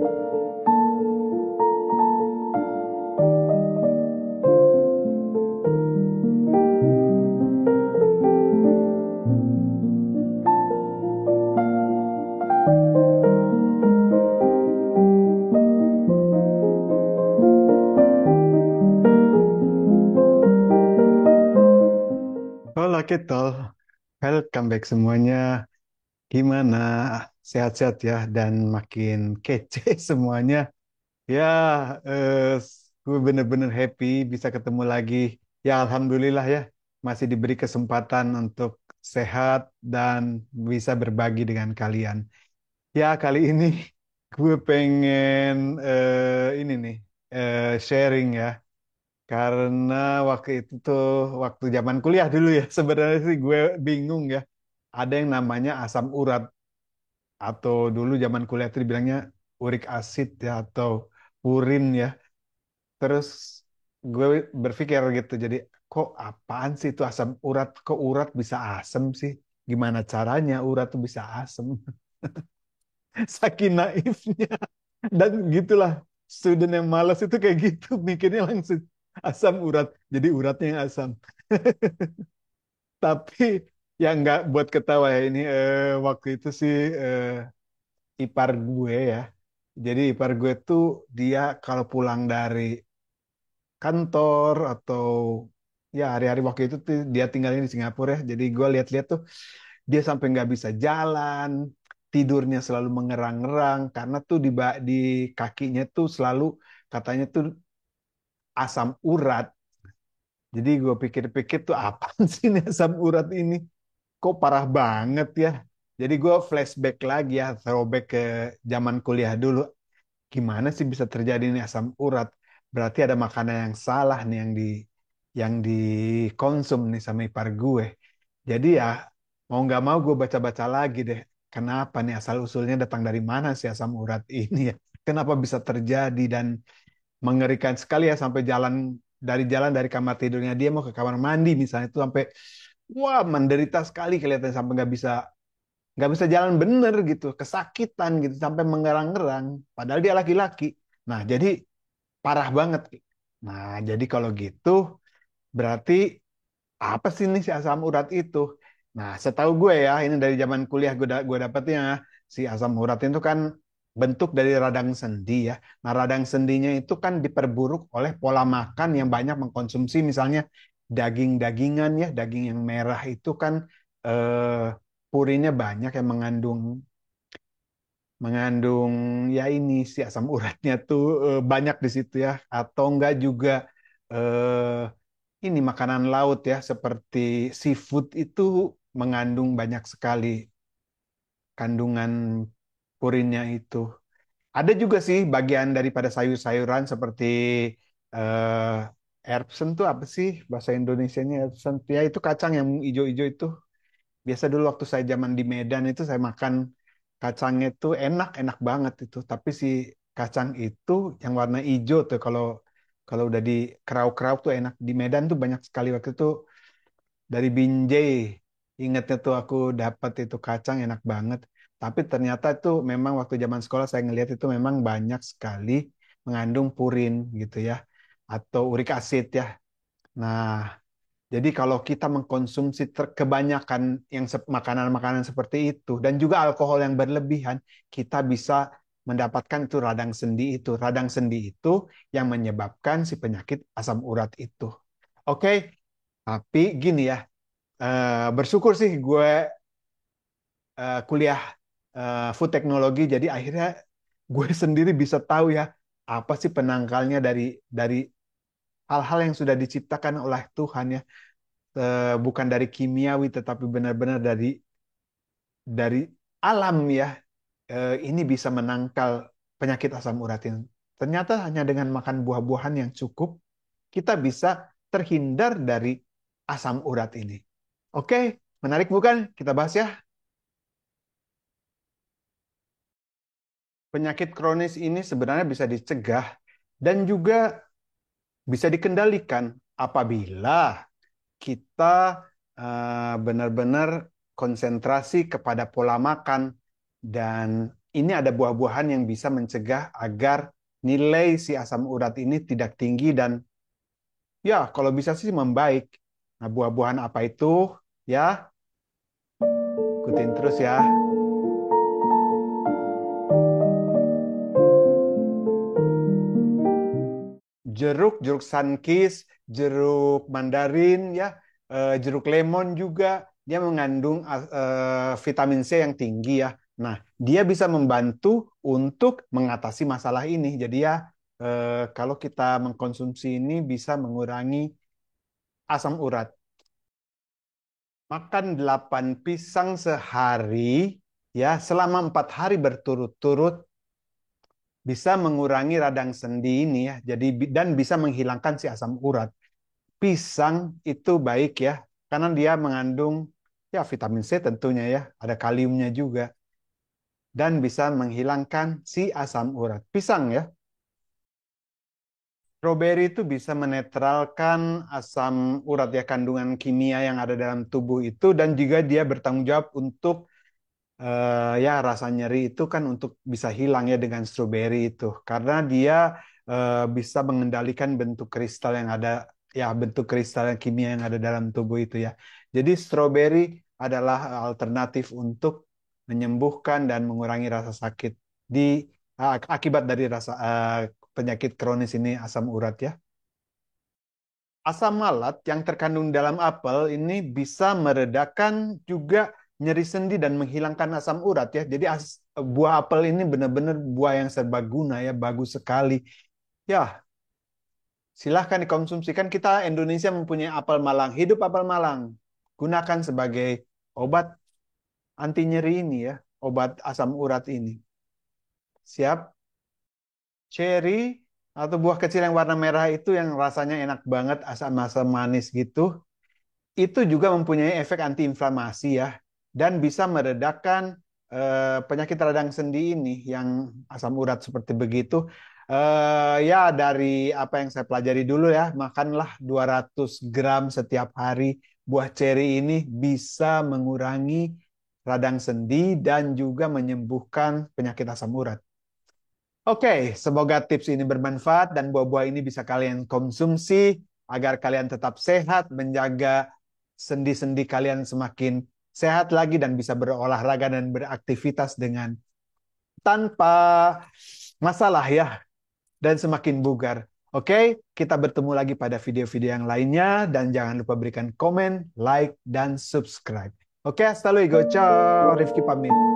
Hola, ¿qué tal? Welcome back semuanya. Gimana? Sehat-sehat ya dan makin kece semuanya. Ya, gue bener-bener happy bisa ketemu lagi. Ya, alhamdulillah ya, masih diberi kesempatan untuk sehat dan bisa berbagi dengan kalian. Ya, kali ini gue pengen ini nih sharing ya. Karena waktu itu tuh, waktu zaman kuliah dulu ya, sebenarnya sih gue bingung ya. Ada yang namanya asam urat, atau dulu zaman kuliah itu dibilangnya uric acid ya, atau urin ya. Terus gue berpikir gitu, jadi kok apaan sih itu asam urat? Kok urat bisa asam sih? Gimana caranya urat tuh bisa asam? Saking naifnya. Dan gitulah, student yang malas itu kayak gitu, mikirnya langsung asam urat. Jadi uratnya yang asam. Tapi ya nggak buat ketawa ya ini waktu itu sih ipar gue ya. Jadi ipar gue tuh dia kalau pulang dari kantor atau ya hari-hari waktu itu tuh dia tinggalnya di Singapura ya. Jadi gue lihat-lihat tuh dia sampai nggak bisa jalan, tidurnya selalu mengerang-erang karena tuh di kakinya tuh selalu katanya tuh asam urat. Jadi gue pikir-pikir tuh apaan sih ini asam urat ini? Kok parah banget ya. Jadi gue flashback lagi ya, throwback ke zaman kuliah dulu. Gimana sih bisa terjadi ini asam urat? Berarti ada makanan yang salah nih yang dikonsum nih sama ipar gue. Jadi ya mau nggak mau gue baca-baca lagi deh. Kenapa nih asal usulnya datang dari mana sih asam urat ini ya? Kenapa bisa terjadi dan mengerikan sekali ya sampai jalan dari kamar tidurnya dia mau ke kamar mandi misalnya itu sampai wah menderita sekali kelihatan sampai nggak bisa jalan bener gitu, kesakitan gitu sampai mengerang-ngerang. Padahal dia laki-laki. Nah jadi parah banget. Nah jadi kalau gitu berarti apa sih nih si asam urat itu? Nah setahu gue ya ini dari zaman kuliah gue dapetnya si asam urat itu kan bentuk dari radang sendi ya. Nah radang sendinya itu kan diperburuk oleh pola makan yang banyak mengkonsumsi misalnya daging-dagingan ya, daging yang merah itu kan purinnya banyak yang mengandung ya ini si asam uratnya tuh banyak di situ ya, atau enggak juga ini makanan laut ya seperti seafood itu mengandung banyak sekali kandungan purinnya itu. Ada juga sih bagian daripada sayur-sayuran seperti erbsen tuh apa sih bahasa Indonesianya erbsen? Ya itu kacang yang hijau-hijau itu. Biasa dulu waktu saya zaman di Medan itu saya makan kacangnya itu enak banget itu. Tapi si kacang itu yang warna hijau tuh kalau kalau udah di kerau-kerau tuh enak. Di Medan tuh banyak sekali waktu itu dari Binjai. Ingatnya tuh aku dapat itu kacang enak banget. Tapi ternyata itu memang waktu zaman sekolah saya ngelihat itu memang banyak sekali mengandung purin gitu ya. Atau uric acid ya. Nah, jadi kalau kita mengkonsumsi kebanyakan yang makanan-makanan seperti itu dan juga alkohol yang berlebihan, kita bisa mendapatkan itu radang sendi itu. Radang sendi itu yang menyebabkan si penyakit asam urat itu. Oke, tapi gini ya, bersyukur sih gue kuliah food technology, jadi akhirnya gue sendiri bisa tahu ya apa sih penangkalnya dari hal-hal yang sudah diciptakan oleh Tuhan ya, bukan dari kimiawi tetapi benar-benar dari alam ya. Ini bisa menangkal penyakit asam urat ini. Ternyata hanya dengan makan buah-buahan yang cukup kita bisa terhindar dari asam urat ini. Oke, menarik bukan? Kita bahas ya. Penyakit kronis ini sebenarnya bisa dicegah dan juga bisa dikendalikan apabila kita benar-benar konsentrasi kepada pola makan dan ini ada buah-buahan yang bisa mencegah agar nilai si asam urat ini tidak tinggi dan ya kalau bisa sih membaik. Nah, buah-buahan apa itu? Ya, ikutin terus ya. Jeruk, jeruk sunkist, jeruk mandarin, ya, jeruk lemon juga dia mengandung vitamin C yang tinggi ya. Nah, dia bisa membantu untuk mengatasi masalah ini. Jadi ya, kalau kita mengkonsumsi ini bisa mengurangi asam urat. Makan 8 pisang sehari, ya, selama 4 hari berturut-turut bisa mengurangi radang sendi ini ya. Jadi dan bisa menghilangkan si asam urat. Pisang itu baik ya, karena dia mengandung ya vitamin C tentunya ya, ada kaliumnya juga dan bisa menghilangkan si asam urat. Pisang ya. Strawberry itu bisa menetralkan asam urat ya, kandungan kimia yang ada dalam tubuh itu, dan juga dia bertanggung jawab untuk ya rasa nyeri itu kan untuk bisa hilang ya dengan stroberi itu karena dia bisa mengendalikan bentuk kristal yang ada ya, bentuk kristal yang kimia yang ada dalam tubuh itu ya. Jadi stroberi adalah alternatif untuk menyembuhkan dan mengurangi rasa sakit di akibat dari rasa penyakit kronis ini, asam urat ya. Asam malat yang terkandung dalam apel ini bisa meredakan juga nyeri sendi dan menghilangkan asam urat ya. Jadi buah apel ini benar-benar buah yang serbaguna ya, bagus sekali. Ya, silahkan dikonsumsi. Kan kita Indonesia mempunyai apel Malang. Hidup apel Malang. Gunakan sebagai obat anti nyeri ini ya, obat asam urat ini. Siap? Cherry atau buah kecil yang warna merah itu yang rasanya enak banget, asam-asam manis gitu. Itu juga mempunyai efek antiinflamasi ya, dan bisa meredakan penyakit radang sendi ini yang asam urat seperti begitu. Ya dari apa yang saya pelajari dulu ya, makanlah 200 gram setiap hari buah ceri ini bisa mengurangi radang sendi dan juga menyembuhkan penyakit asam urat. Oke, semoga tips ini bermanfaat dan buah-buah ini bisa kalian konsumsi agar kalian tetap sehat, menjaga sendi-sendi kalian semakin sehat lagi dan bisa berolahraga dan beraktivitas dengan tanpa masalah ya, dan semakin bugar. Oke, kita bertemu lagi pada video-video yang lainnya dan jangan lupa berikan komen, like, dan subscribe. Oke, hasta luego. Ciao, Rifki pamit.